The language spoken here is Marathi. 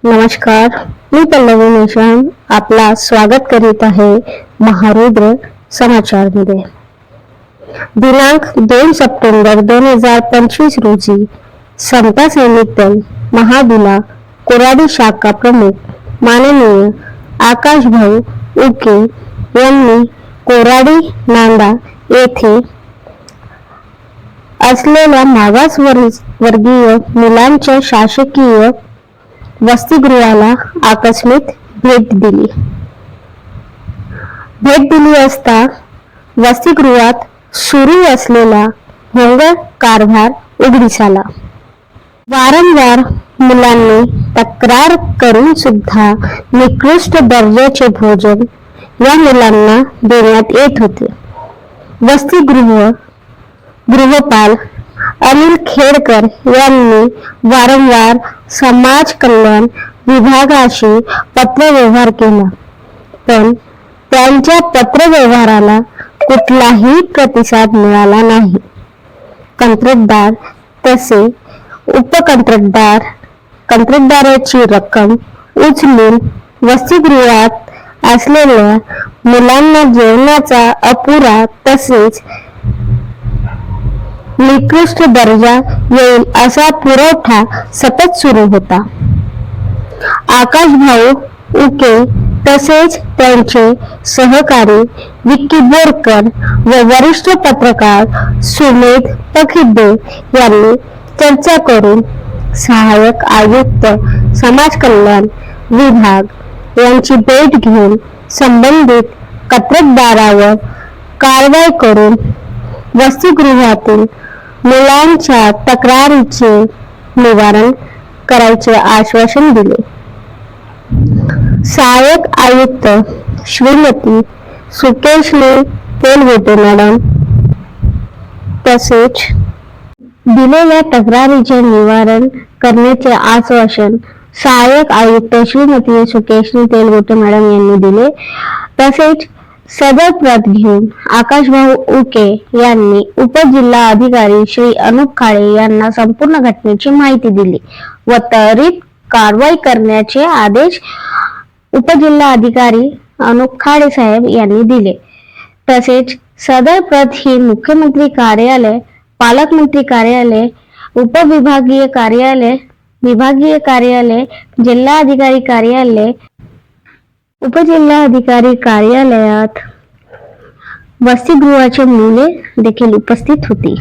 नमस्कार, मी पल्लवी मेश्राम आपला स्वागत करीत आहे महारुद्र समाचार मध्ये। दिनांक 2 सप्टेंबर 2025 रोजी समता सैनिक दल महाबिला कोराडी शाखा प्रमुख माननीय आकाश भाऊ उके यांनी कोराडी नांदा येथे असलेल्या मागासवर्गीय मुलांच्या शासकीय वसतिगृहाला आकस्मिक भेट दिली असता वसतिगृहात सुरू असलेला भोंग कारभार उघडीस आला। वारंवार मुलांनी तक्रार करून सुद्धा निकृष्ट दर्जाचे भोजन या मुलांना देण्यात येत होते। गृहपाल अनिल खेडकर यांनी वारंवार समाज कल्याण विभागाशी पत्रव्यवहार केला, पण त्यांच्या पत्रव्यवहाराला कुठलाही प्रतिसाद मिळाला नाही। कंत्राटदार तसे कंत्राटदाराची रक्कम उचलून वसतिगृहात असलेल्या मुलांना जेवणाचा अपुरा तसेच निकृष्ट दर्जा येईल असा पुरवठा सतत सुरू होता। आकाश भाऊ उके तसेच त्यांचे सहकारी विक्की बोरकर व वरिष्ठ पत्रकार सुमेध पखिद्दे यांनी चर्चा करून सहाय्यक आयुक्त समाज कल्याण विभाग यांची भेट घेऊन संबंधित कंत्राटदारावर कारवाई करून वसतिगृहातील मुलांच्या तक्रारीचे निवारण करायचे आश्वासन दिले। सहाय्यक आयुक्त श्रीमती सुकेशनी तेलगोटे मॅडम तसेच दिलेल्या तक्रारीचे निवारण करण्याचे आश्वासन सहाय्यक आयुक्त श्रीमती सुकेशनी तेलगोटे मॅडम यांनी दिले। तसेच सदर प्रत घेऊन आकाशभाऊ उके यांनी उपजिल्हा अधिकारी श्री अनुप खाडे यांना संपूर्ण घटनेची माहिती दिली व त्वरित कारवाई करण्याचे आदेश उपजिल्हा अधिकारी अनुप खाडे साहेब यांनी दिले। तसेच सदर प्रत ही मुख्यमंत्री कार्यालय, पालकमंत्री कार्यालय, उपविभागीय कार्यालय, विभागीय कार्यालय, जिल्हाधिकारी कार्यालय, उपजिल्हाधिकारी कार्यालयात वसतिगृहाची मुले देखील उपस्थित होती।